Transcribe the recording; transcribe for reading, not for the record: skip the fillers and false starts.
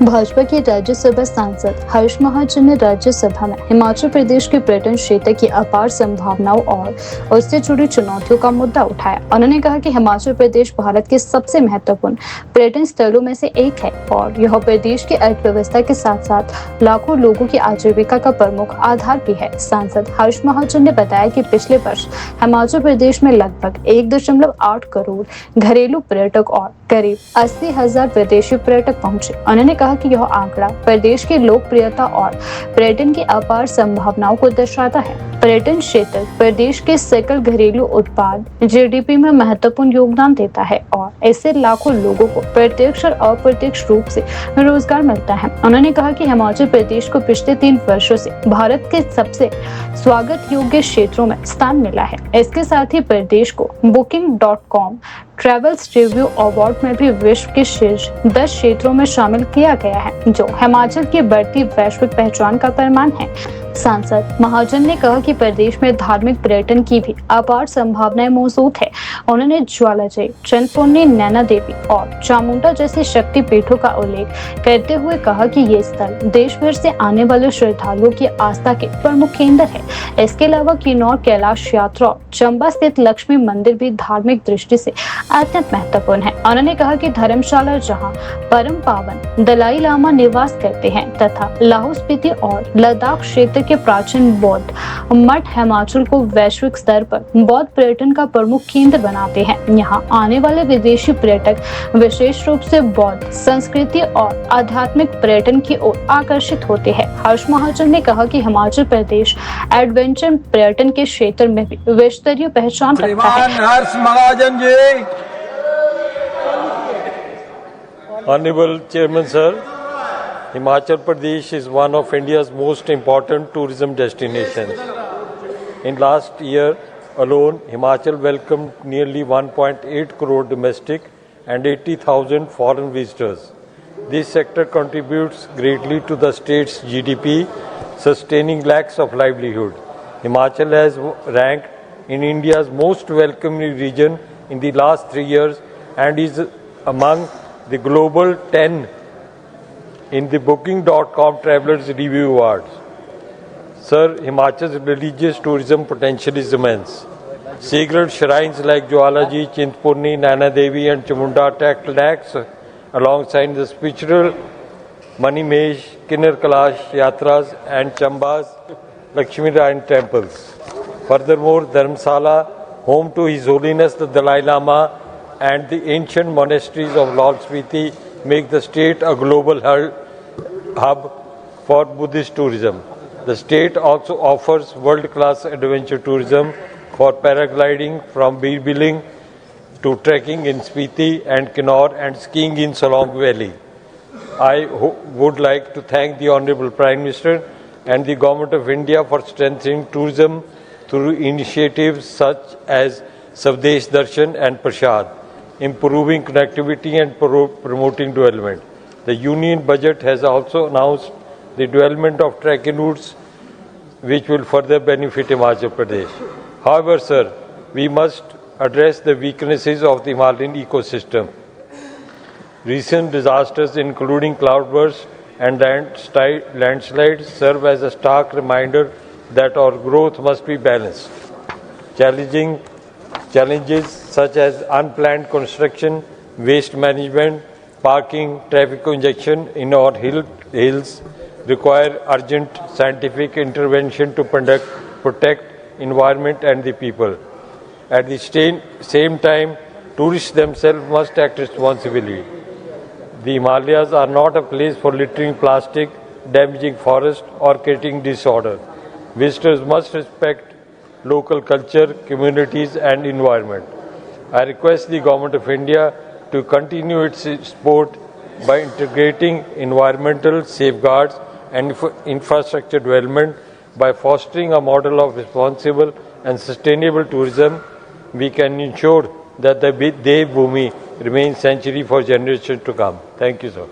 भाजपा के राज्यसभा सांसद हर्ष महाजन ने राज्यसभा में हिमाचल प्रदेश के पर्यटन क्षेत्र की अपार संभावनाओं और उससे जुड़ी चुनौतियों का मुद्दा उठाया। उन्होंने कहा कि हिमाचल प्रदेश भारत के सबसे महत्वपूर्ण पर्यटन स्थलों में से एक है और यह प्रदेश की अर्थव्यवस्था के साथ साथ लाखों लोगों की आजीविका का प्रमुख आधार भी है। सांसद हर्ष महाजन ने बताया कि पिछले वर्ष हिमाचल प्रदेश में लगभग 1.8 करोड़ घरेलू पर्यटक और करीब 80,000 विदेशी पर्यटक पहुंचे। उन्होंने कहा कि यह आंकड़ा प्रदेश की लोकप्रियता और पर्यटन की अपार संभावनाओं को दर्शाता है। पर्यटन क्षेत्र प्रदेश के सकल घरेलू उत्पाद जीडीपी में महत्वपूर्ण योगदान देता है और इससे लाखों लोगों को प्रत्यक्ष और अप्रत्यक्ष रूप से रोजगार मिलता है। उन्होंने कहा कि हिमाचल प्रदेश को पिछले 3 वर्षों से भारत के सबसे स्वागत योग्य क्षेत्रों में स्थान मिला है। इसके साथ ही प्रदेश को Booking.com ट्रैवल्स रिव्यू अवार्ड में भी विश्व के शीर्ष 10 क्षेत्रों में शामिल किया गया है, जो हिमाचल की बढ़ती वैश्विक पहचान का प्रमाण है। सांसद महाजन ने कहा कि प्रदेश में धार्मिक पर्यटन की भी अपार संभावनाएं मौजूद है। उन्होंने ज्वालाजी, चिंतपूर्णी, नैना देवी और चामुंडा जैसे शक्ति पीठों का उल्लेख करते हुए कहा कि ये स्थल देश भर से आने वाले श्रद्धालुओं की आस्था के प्रमुख केंद्र है। इसके अलावा किन्नौर कैलाश यात्रा और चंबा स्थित लक्ष्मी मंदिर भी धार्मिक दृष्टि से अत्यंत महत्वपूर्ण है। उन्होंने कहा कि धर्मशाला, जहाँ परम पावन दलाई लामा निवास करते हैं, तथा लाहौल स्पीति और लद्दाख क्षेत्र के प्राचीन बौद्ध मठ हिमाचल को वैश्विक स्तर पर बौद्ध पर्यटन का प्रमुख केंद्र बनाते हैं। यहाँ आने वाले विदेशी पर्यटक विशेष रूप से बौद्ध संस्कृति और आध्यात्मिक पर्यटन की ओर आकर्षित होते हैं। हर्ष महाजन ने कहा कि हिमाचल प्रदेश एडवेंचर पर्यटन के क्षेत्र में भी विश्वस्तरीय पहचान रखता है। हर्ष Mahajan ji. Honorable Chairman Sir, Himachal Pradesh is one of India's most important tourism destinations. In last year alone, Himachal welcomed nearly 1.8 crore domestic and 80,000 foreign visitors. This sector contributes greatly to the state's GDP, sustaining lakhs of livelihood. Himachal has ranked in India's most welcoming region in the last 3 years and is among the global 10 in the Booking.com Travelers Review Awards. Sir, Himachal's religious tourism potential is immense. Sacred shrines like Jwalaji, Chintpurni, Naina Devi and Chamunda attract lakhs alongside the spiritual Manimesh, Kinnar Kailash Yatras and Chamba's Lakshmi Narayan temples. Furthermore, Dharamsala, home to His Holiness the Dalai Lama, and the ancient monasteries of Lahaul Spiti make the state a global hub for Buddhist tourism. The state also offers world-class adventure tourism for paragliding from Bir Billing to trekking in Spiti and Kinnaur and skiing in Solong Valley. I would like to thank the Honourable Prime Minister and the Government of India for strengthening tourism through initiatives such as Savdesh Darshan and Prashad, improving connectivity and promoting development. The Union Budget has also announced the development of trekking routes which will further benefit Himachal Pradesh. However, sir, we must address the weaknesses of the Himalayan ecosystem. Recent disasters including cloudbursts and landslides serve as a stark reminder that our growth must be balanced. Challenges such as unplanned construction, waste management, parking, traffic congestion in our hills require urgent scientific intervention to protect environment and the people. At the same time, tourists themselves must act responsibly. The Himalayas are not a place for littering plastic, damaging forest or creating disorder. Visitors must respect local culture, communities and environment. I request the Government of India to continue its support by integrating environmental safeguards and infrastructure development. By fostering a model of responsible and sustainable tourism, we can ensure that the Dev Bhoomi remains sanctuary for generations to come. Thank you, sir.